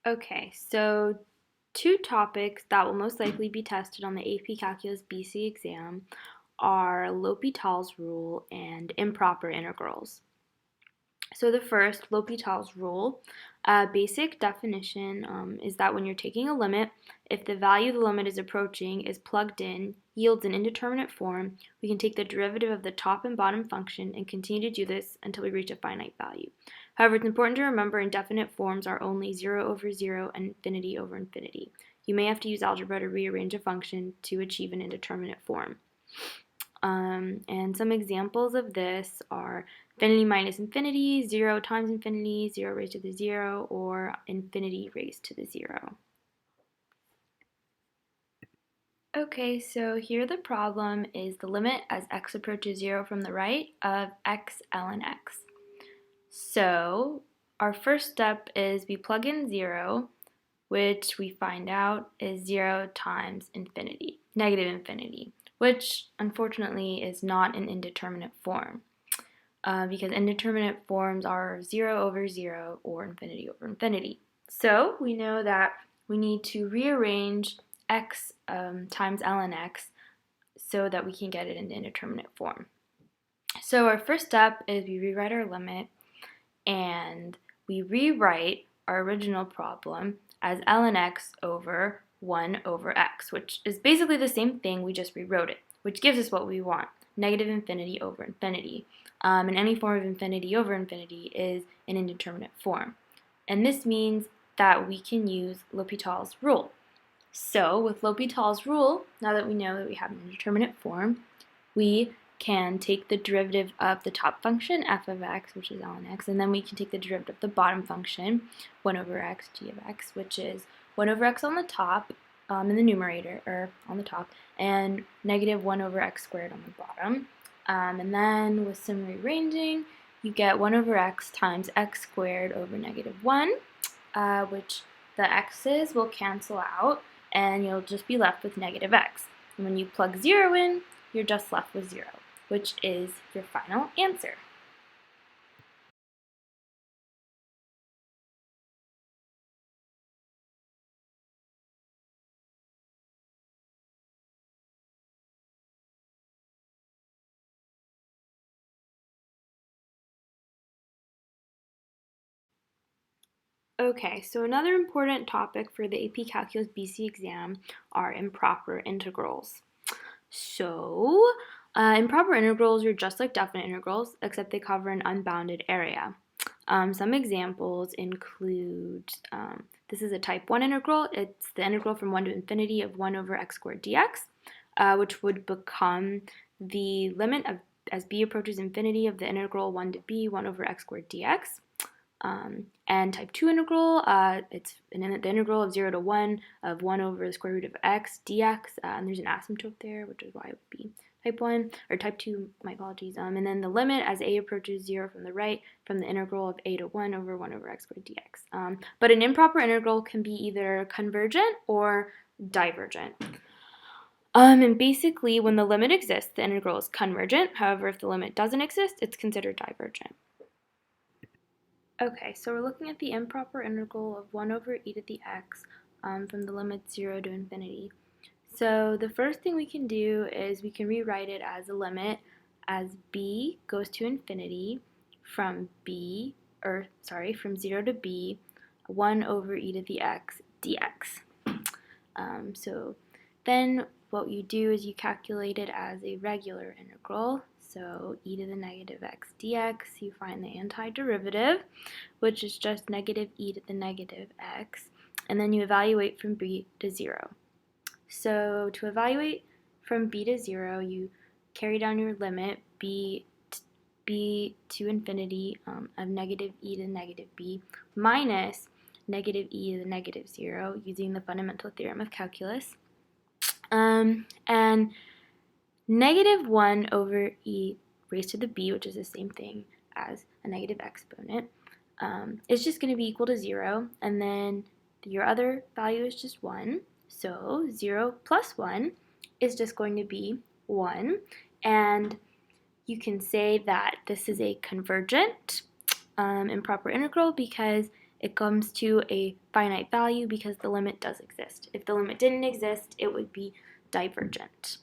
Okay, so two topics that will most likely be tested on the AP Calculus BC exam are L'Hopital's rule and improper integrals. So the first, L'Hopital's rule, basic definition is that when you're taking a limit, if the value the limit is approaching is plugged in, yields an indeterminate form, we can take the derivative of the top and bottom function and continue to do this until we reach a finite value. However, it's important to remember indefinite forms are only 0 over 0 and infinity over infinity. You may have to use algebra to rearrange a function to achieve an indeterminate form. And some examples of this are infinity minus infinity, 0 times infinity, 0 raised to the 0, or infinity raised to the 0. Okay, so here the problem is the limit as x approaches 0 from the right of x ln x. So our first step is we plug in 0, which we find out is 0 times infinity, negative infinity, which unfortunately is not an indeterminate form. Because indeterminate forms are 0 over 0 or infinity over infinity. So we know that we need to rearrange x times ln x so that we can get it in indeterminate form. So our first step is we rewrite our limit, and we rewrite our original problem as ln x over 1 over x, which is basically the same thing, we just rewrote it, which gives us what we want, negative infinity over infinity. And any form of infinity over infinity is an indeterminate form. And this means that we can use L'Hopital's rule. So with L'Hopital's rule, now that we know that we have an indeterminate form, we can take the derivative of the top function, f of x, which is ln x, and then we can take the derivative of the bottom function, 1 over x, g of x, which is 1 over x on the top, in the numerator, or on the top, and negative 1 over x squared on the bottom. And then with some rearranging, you get 1 over x times x squared over negative 1, which the x's will cancel out, and you'll just be left with negative x. And when you plug 0 in, you're just left with 0, which is your final answer. Okay, so another important topic for the AP Calculus BC exam are improper integrals. So, improper integrals are just like definite integrals, except they cover an unbounded area. Some examples include, this is a type 1 integral. It's the integral from 1 to infinity of 1 over x squared dx, which would become the limit of, as b approaches infinity, of the integral 1 to b, 1 over x squared dx. And type 2 integral, it's the integral of 0 to 1 of 1 over the square root of x dx, and there's an asymptote there, which is why it would be type 1, or type 2, my apologies. And then the limit as a approaches 0 from the right, from the integral of a to 1 over 1 over x squared dx. But an improper integral can be either convergent or divergent. And basically, when the limit exists, the integral is convergent. However, if the limit doesn't exist, it's considered divergent. Okay, so we're looking at the improper integral of 1 over e to the x from the limit 0 to infinity. So the first thing we can do is we can rewrite it as a limit as b goes to infinity from from 0 to b, 1 over e to the x dx. So then what you do is you calculate it as a regular integral. So e to the negative x dx, you find the antiderivative, which is just negative e to the negative x, and then you evaluate from b to 0. So to evaluate from b to 0, you carry down your limit, b to infinity of negative e to negative b minus negative e to the negative 0 using the fundamental theorem of calculus. And negative 1 over e raised to the b, which is the same thing as a negative exponent, is just going to be equal to 0, and then your other value is just 1, so 0 plus 1 is just going to be 1, and you can say that this is a convergent improper integral because it comes to a finite value because the limit does exist. If the limit didn't exist, it would be divergent.